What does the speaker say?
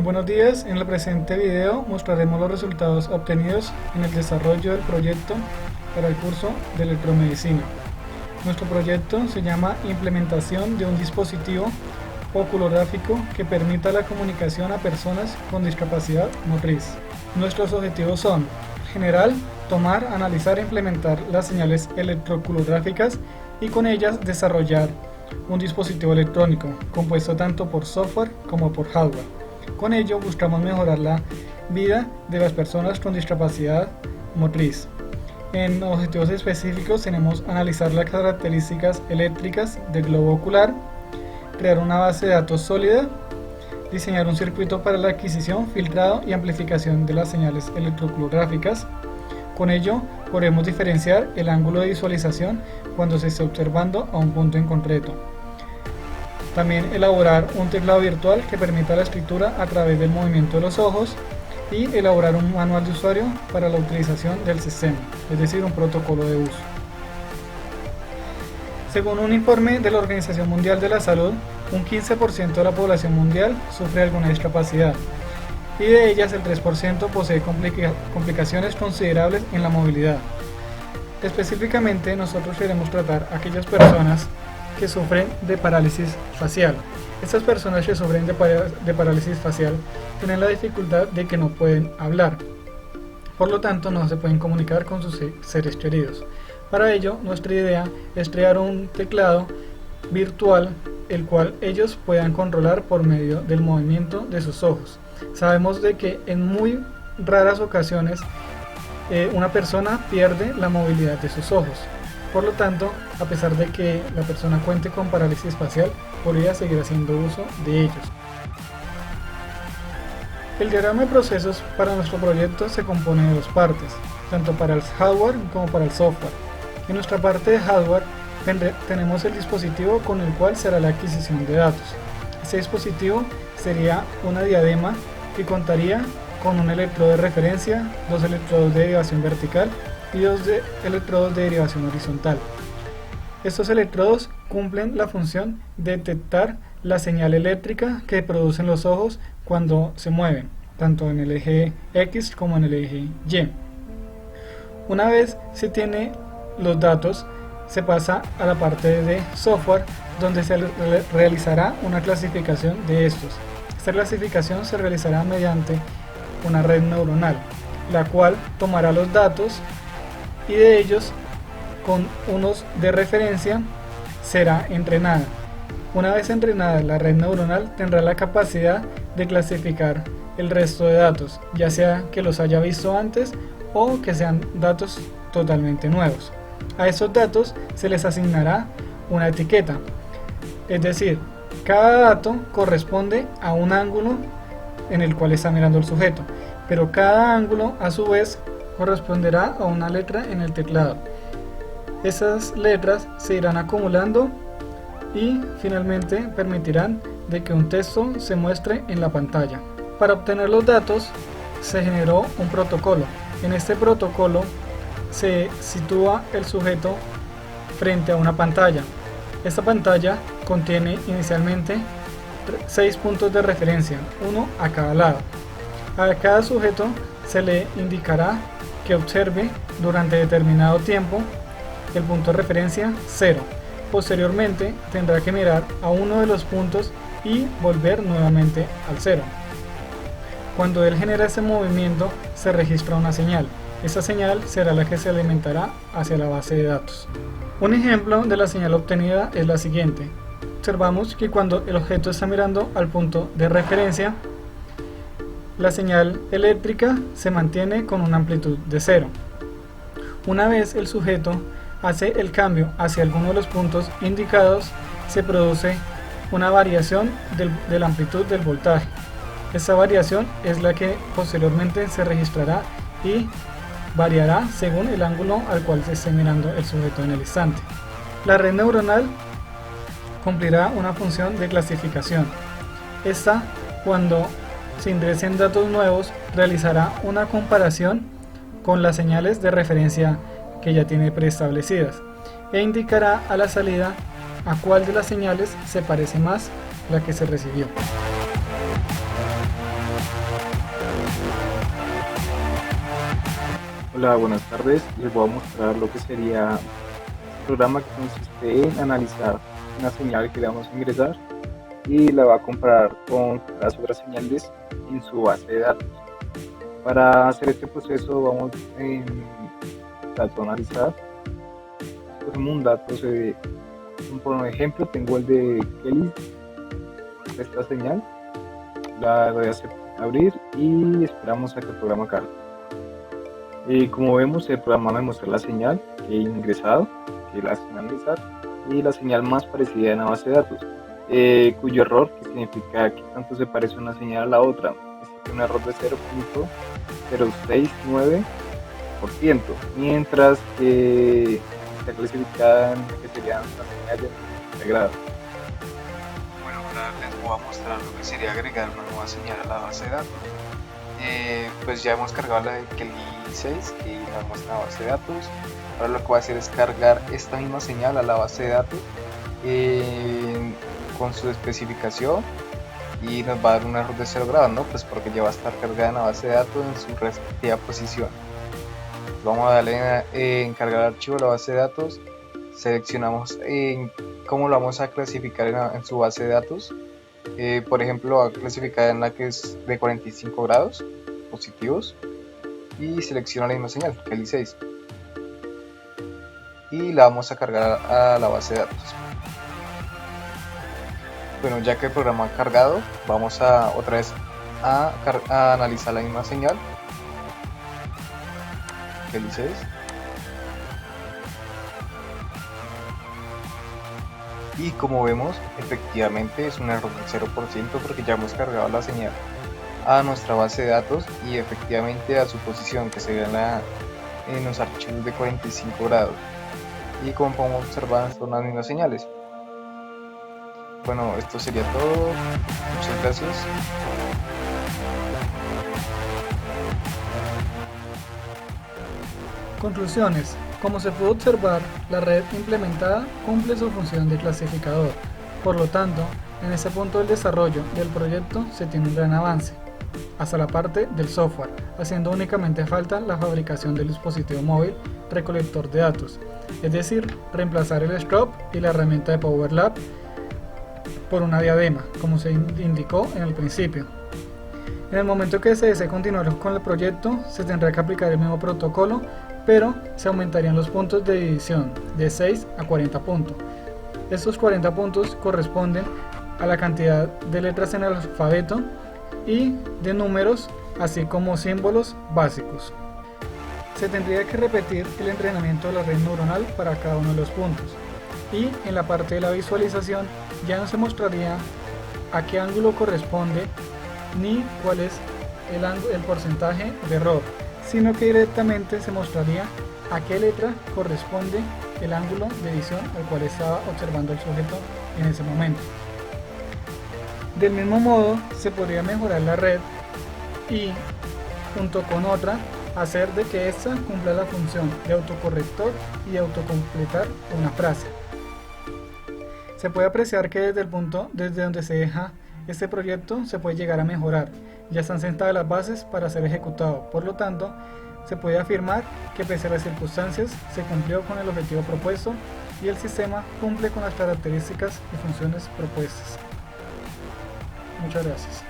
buenos días, en el presente video mostraremos los resultados obtenidos en el desarrollo del proyecto para el curso de electromedicina. Nuestro proyecto se llama Implementación de un dispositivo oculográfico que permita la comunicación a personas con discapacidad motriz. Nuestros objetivos son, en general, tomar, analizar e implementar las señales electrooculográficas y con ellas desarrollar un dispositivo electrónico compuesto tanto por software como por hardware. Con ello buscamos mejorar la vida de las personas con discapacidad motriz. En objetivos específicos tenemos analizar las características eléctricas del globo ocular, crear una base de datos sólida, diseñar un circuito para la adquisición, filtrado y amplificación de las señales electrooculográficas. Con ello podremos diferenciar el ángulo de visualización cuando se esté observando a un punto en concreto. También elaborar un teclado virtual que permita la escritura a través del movimiento de los ojos y elaborar un manual de usuario para la utilización del sistema, es decir, un protocolo de uso. Según un informe de la Organización Mundial de la Salud, un 15% de la población mundial sufre alguna discapacidad y de ellas el 3% posee complicaciones considerables en la movilidad. Específicamente nosotros queremos tratar a aquellas personas que sufren de parálisis facial. Estas personas que sufren de parálisis facial tienen la dificultad de que no pueden hablar, por lo tanto no se pueden comunicar con sus seres queridos. Para ello, nuestra idea es crear un teclado virtual el cual ellos puedan controlar por medio del movimiento de sus ojos. Sabemos de que en muy raras ocasiones una persona pierde la movilidad de sus ojos. Por lo tanto, a pesar de que la persona cuente con parálisis facial, podría seguir haciendo uso de ellos. El diagrama de procesos para nuestro proyecto se compone de dos partes, tanto para el hardware como para el software. En nuestra parte de hardware tenemos el dispositivo con el cual será la adquisición de datos. Este dispositivo sería una diadema que contaría con un electrodo de referencia, dos electrodos de derivación vertical y dos electrodos de derivación horizontal. Estos electrodos cumplen la función de detectar la señal eléctrica que producen los ojos cuando se mueven, tanto en el eje X como en el eje Y. Una vez se tiene los datos, se pasa a la parte de software, donde se realizará una clasificación de estos. Esta clasificación se realizará mediante una red neuronal, la cual tomará los datos y de ellos, con unos de referencia, será entrenada. Una vez entrenada, la red neuronal tendrá la capacidad de clasificar el resto de datos, ya sea que los haya visto antes o que sean datos totalmente nuevos. A esos datos se les asignará una etiqueta, es decir, cada dato corresponde a un ángulo en el cual está mirando el sujeto, pero cada ángulo a su vez corresponderá a una letra en el teclado. Esas letras se irán acumulando y finalmente permitirán de que un texto se muestre en la pantalla. Para obtener los datos se generó un protocolo. En este protocolo se sitúa el sujeto frente a una pantalla. Esta pantalla contiene inicialmente 6 puntos de referencia, uno a cada lado. A cada sujeto se le indicará que observe durante determinado tiempo el punto de referencia 0. Posteriormente tendrá que mirar a uno de los puntos y volver nuevamente al 0. Cuando él genera ese movimiento se registra una señal. Esa señal será la que se alimentará hacia la base de datos. Un ejemplo de la señal obtenida es la siguiente. Observamos que cuando el objeto está mirando al punto de referencia, la señal eléctrica se mantiene con una amplitud de 0. Una vez el sujeto hace el cambio hacia alguno de los puntos indicados, se produce una variación de la amplitud del voltaje. Esta variación es la que posteriormente se registrará y variará según el ángulo al cual se esté mirando el sujeto en el instante. La red neuronal cumplirá una función de clasificación. Esta, cuando se ingresen datos nuevos, realizará una comparación con las señales de referencia que ya tiene preestablecidas e indicará a la salida a cuál de las señales se parece más la que se recibió. Hola, buenas tardes. Les voy a mostrar lo que sería este programa que consiste en analizar una señal que le vamos a ingresar y la va a comparar con las otras señales en su base de datos. Para hacer este proceso vamos en dato analizar, escogemos un dato, por ejemplo tengo el de Kelly, esta señal, la doy a abrir y esperamos a que el programa cargue. Como vemos, el programa me muestra la señal que he ingresado, que la hacen analizar, y la señal más parecida en la base de datos, cuyo error, que significa que tanto se parece una señal a la otra, existe un error de 0.069%, mientras que está clasificada en lo que serían las señales integradas. Bueno, ahora les voy a mostrar lo que sería agregar una nueva señal a la base de datos. Pues ya hemos cargado la de Kelly 6 y la muestra la base de datos. Ahora lo que voy a hacer es cargar esta misma señal a la base de datos con su especificación, y nos va a dar un error de 0 grados, ¿no? Pues porque ya va a estar cargada en la base de datos en su respectiva posición. Vamos a darle en cargar archivo a la base de datos, seleccionamos cómo lo vamos a clasificar en su base de datos. Por ejemplo, va a clasificar en la que es de 45 grados positivos, y selecciono la misma señal, Kelly 6, y la vamos a cargar a la base de datos. Bueno, ya que el programa ha cargado, vamos a otra vez a analizar la misma señal, Kelly 6, y como vemos, efectivamente es un error del 0% porque ya hemos cargado la señal a nuestra base de datos y efectivamente a su posición, que sería en los archivos de 45 grados, y como podemos observar son las mismas señales. Bueno, esto sería todo. Muchas gracias. Conclusiones. Como se pudo observar, la red implementada cumple su función de clasificador. Por lo tanto, en este punto del desarrollo del proyecto se tiene un gran avance, hasta la parte del software, haciendo únicamente falta la fabricación del dispositivo móvil recolector de datos, es decir, reemplazar el strobe y la herramienta de PowerLab por una diadema, como se indicó en el principio. En el momento que se desee continuar con el proyecto, se tendrá que aplicar el mismo protocolo, pero se aumentarían los puntos de división de 6 a 40 puntos. Estos 40 puntos corresponden a la cantidad de letras en el alfabeto y de números, así como símbolos básicos. Se tendría que repetir el entrenamiento de la red neuronal para cada uno de los puntos, y en la parte de la visualización ya no se mostraría a qué ángulo corresponde ni cuál es el porcentaje de error, sino que directamente se mostraría a qué letra corresponde el ángulo de visión al cual estaba observando el sujeto en ese momento. Del mismo modo, se podría mejorar la red y, junto con otra, hacer de que ésta cumpla la función de autocorrector y autocompletar una frase. Se puede apreciar que desde el punto desde donde se deja este proyecto se puede llegar a mejorar. Ya están sentadas las bases para ser ejecutado, por lo tanto, se puede afirmar que pese a las circunstancias se cumplió con el objetivo propuesto y el sistema cumple con las características y funciones propuestas. Muchas gracias.